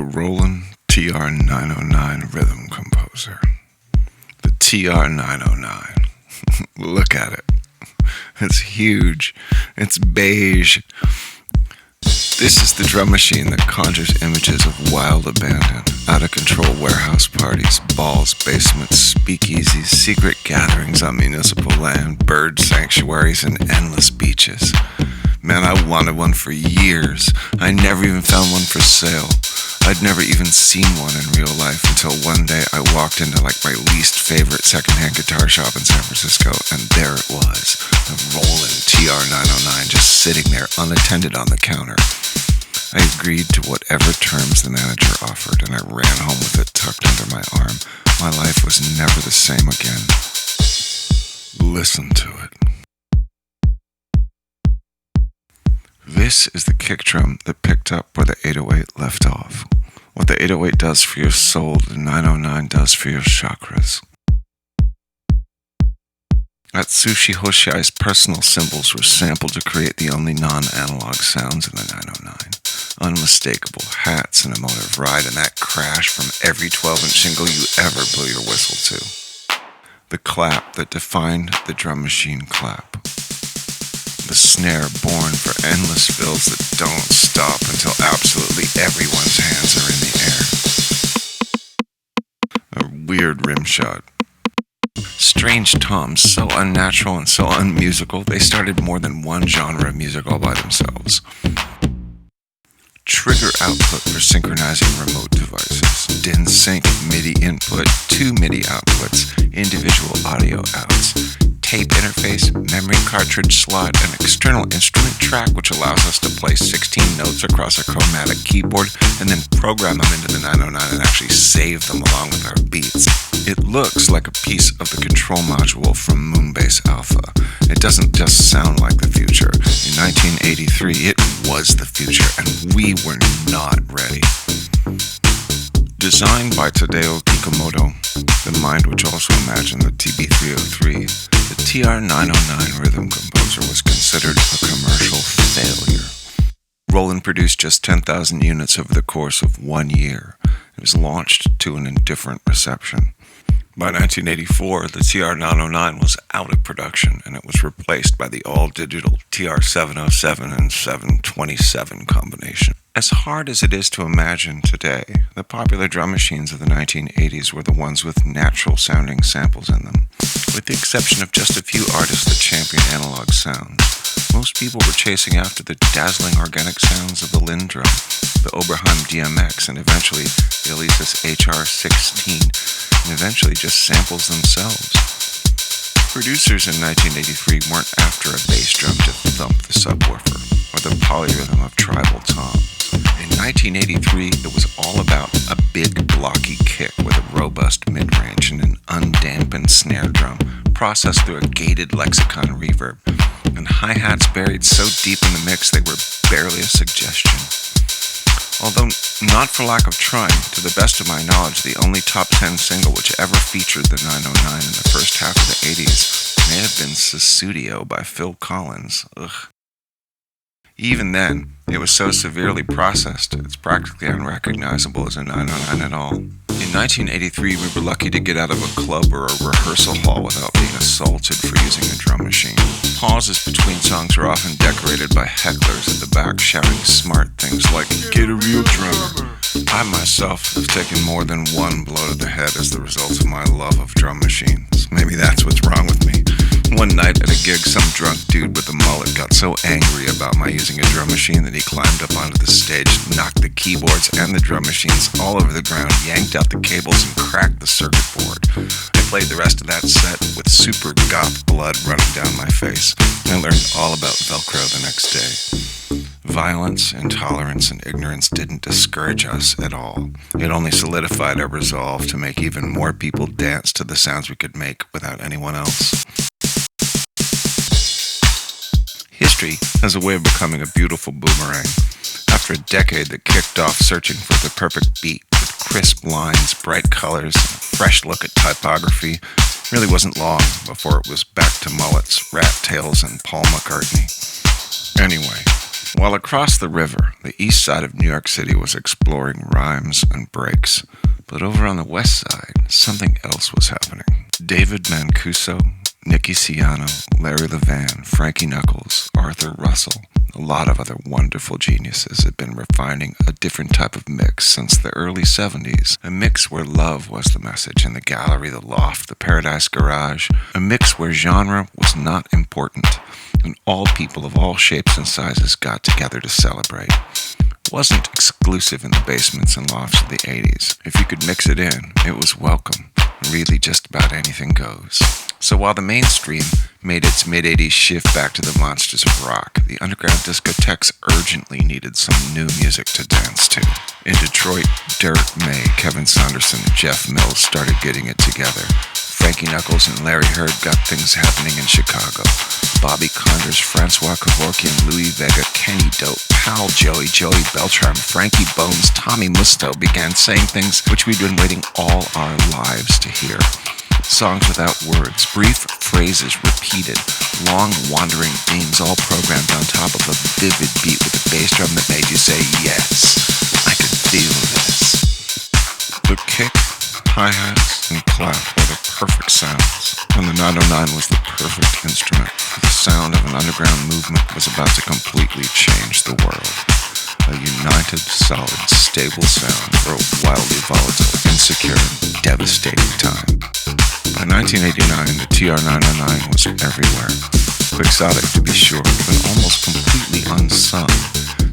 Roland TR-909 rhythm composer. The TR-909. Look at it. It's huge. It's beige. This is the drum machine that conjures images of wild abandon, out-of-control warehouse parties, balls, basements, speakeasies, secret gatherings on municipal land, bird sanctuaries, and endless beaches. Man, I wanted one for years. I never even found one for sale. I'd never even seen one in real life until one day I walked into my least favorite secondhand guitar shop in San Francisco, and there it was, the Roland TR-909 just sitting there unattended on the counter. I agreed to whatever terms the manager offered, and I ran home with it tucked under my arm. My life was never the same again. Listen to it. This is the kick drum that picked up where the 808 left off. What the 808 does for your soul, the 909 does for your chakras. Atsushi Hoshai's personal cymbals were sampled to create the only non-analog sounds in the 909. Unmistakable hats and a motive ride, and that crash from every 12-inch shingle you ever blew your whistle to. The clap that defined the drum machine clap. The snare born for endless fills that don't stop until absolutely everyone's hands are in the air. A weird rim shot. Strange toms, so unnatural and so unmusical, they started more than one genre of music all by themselves. Trigger output for synchronizing remote devices. DIN sync MIDI input, 2 MIDI outputs, individual audio outs. Tape interface, memory cartridge slot, an external instrument track which allows us to play 16 notes across a chromatic keyboard and then program them into the 909 and actually save them along with our beats. It looks like a piece of the control module from Moonbase Alpha. It doesn't just sound like the future. In 1983, it was the future, and we were not ready. Designed by Tadao Kikumoto, the mind which also imagined the TB-303, the TR-909 rhythm composer was considered a commercial failure. Roland produced just 10,000 units over the course of 1 year. It was launched to an indifferent reception. By 1984, the TR-909 was out of production, and it was replaced by the all-digital TR-707 and 727 combination. As hard as it is to imagine today, the popular drum machines of the 1980s were the ones with natural-sounding samples in them. With the exception of just a few artists that championed analog sound, most people were chasing after the dazzling organic sounds of the Linn drum, the Oberheim DMX, and eventually the Alesis HR-16, and eventually just samples themselves. Producers in 1983 weren't after a bass drum to thump the subwoofer, or the polyrhythm of tribal tom. In 1983, it was all about a big blocky kick with a robust mid-range and an undampened snare drum processed through a gated lexicon reverb, and hi-hats buried so deep in the mix they were barely a suggestion. Although not for lack of trying, to the best of my knowledge, the only top 10 single which ever featured the 909 in the first half of the 80s may have been Sussudio by Phil Collins. Ugh. Even then, it was so severely processed, it's practically unrecognizable as a 909 at all. In 1983, we were lucky to get out of a club or a rehearsal hall without being assaulted for using a drum machine. Pauses between songs are often decorated by hecklers at the back shouting smart things like, "Get a real drummer." I myself have taken more than one blow to the head as the result of my love of drum machines. Maybe that's what's wrong with me. One night at a gig, some drunk dude with a mullet got so angry about my using a drum machine that he climbed up onto the stage, knocked the keyboards and the drum machines all over the ground, yanked out the cables, and cracked the circuit board. I played the rest of that set with super goth blood running down my face. I learned all about Velcro the next day. Violence, intolerance, and ignorance didn't discourage us at all. It only solidified our resolve to make even more people dance to the sounds we could make without anyone else. History has a way of becoming a beautiful boomerang. After a decade that kicked off searching for the perfect beat with crisp lines, bright colors, and a fresh look at typography, it really wasn't long before it was back to mullets, rat tails, and Paul McCartney. Anyway, While across the river, the east side of New York City was exploring rhymes and breaks. But over on the west side, something else was happening. David Mancuso, Nicky Ciano, Larry Levan, Frankie Knuckles, Arthur Russell, a lot of other wonderful geniuses had been refining a different type of mix since the early 70s. A mix where love was the message in the gallery, the loft, the Paradise Garage. A mix where genre was not important, and all people of all shapes and sizes got together to celebrate. It wasn't exclusive in the basements and lofts of the 80s. If you could mix it in, it was welcome. Really just about anything goes. So while the mainstream made its mid-80s shift back to the monsters of rock, the underground discotheques urgently needed some new music to dance to. In Detroit, Dirt, May, Kevin Saunderson, and Jeff Mills started getting it together. Frankie Knuckles and Larry Heard got things happening in Chicago. Bobby Condors, Francois Kevorkian, Louis Vega, Kenny Dope, Pal Joey, Joey Beltram, Frankie Bones, Tommy Musto began saying things which we'd been waiting all our lives to hear. Songs without words, brief phrases repeated, long wandering themes all programmed on top of a vivid beat with a bass drum that made you say, yes, I can feel this. The kick, hi-hats, and clap were the perfect sounds, and the 909 was the perfect instrument. The sound of an underground movement was about to completely change the world. A united, solid, stable sound for a wildly volatile, insecure, and devastating time. By 1989, the TR-909 was everywhere. Quixotic to be sure, but almost completely unsung.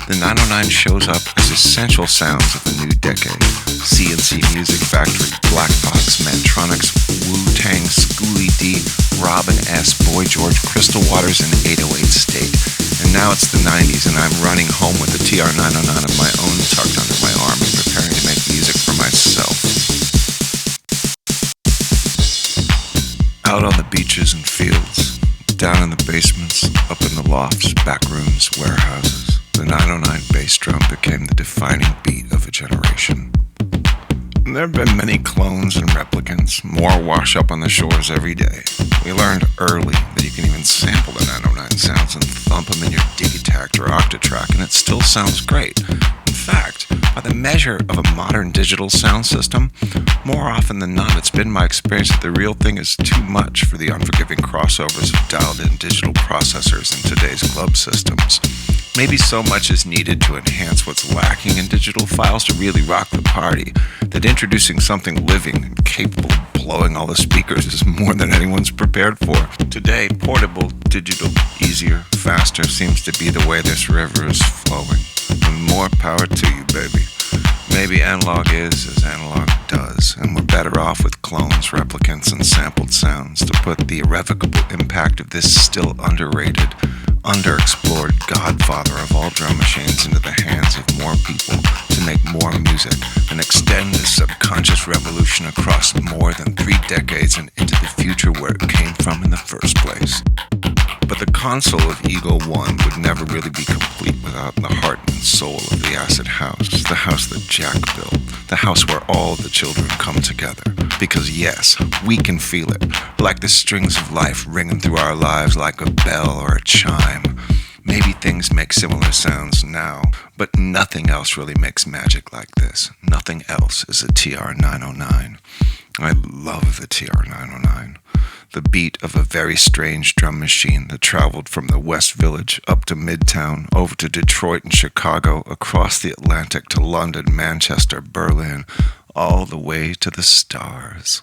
The 909 shows up as essential sounds of the new decade. CNC Music Factory, Black Box, Mantronics, Wu-Tang, Schoolie D, Robin S., Boy George, Crystal Waters, and 808 State. And now it's the 90s, and I'm running home with the TR-909 of my own tucked under my arm and preparing to make music for myself. Out on the beaches and fields, down in the basements, up in the lofts, back rooms, warehouses, the 909 bass drum became the defining beat of a generation. And there have been many clones and replicants, more wash up on the shores every day. We learned early that you can even sample the 909 sounds and thump them in your Digitact or Octatrack, and it still sounds great. In fact, by the measure of a modern digital sound system, more often than not, it's been my experience that the real thing is too much for the unforgiving crossovers of dialed-in digital processors in today's club systems. Maybe so much is needed to enhance what's lacking in digital files to really rock the party, that introducing something living and capable of blowing all the speakers is more than anyone's prepared for. Today, portable, digital, easier, faster seems to be the way this river is flowing. And more power to you, baby. Maybe analog is as analog does, and we're better off with clones, replicants, and sampled sounds to put the irrevocable impact of this still underrated, underexplored godfather of all drum machines into the hands of more people to make more music and extend this subconscious revolution across more than 3 decades and into the future where it came from in the first place. But the console of Ego 1 would never really be complete without the heart and soul of the acid house, the house that Jack built, the house where all the children come together. Because yes, we can feel it, like the strings of life ringing through our lives like a bell or a chime. Maybe things make similar sounds now, but nothing else really makes magic like this. Nothing else is a TR-909. I love the TR-909. The beat of a very strange drum machine that traveled from the West Village up to Midtown, over to Detroit and Chicago, across the Atlantic to London, Manchester, Berlin, all the way to the stars.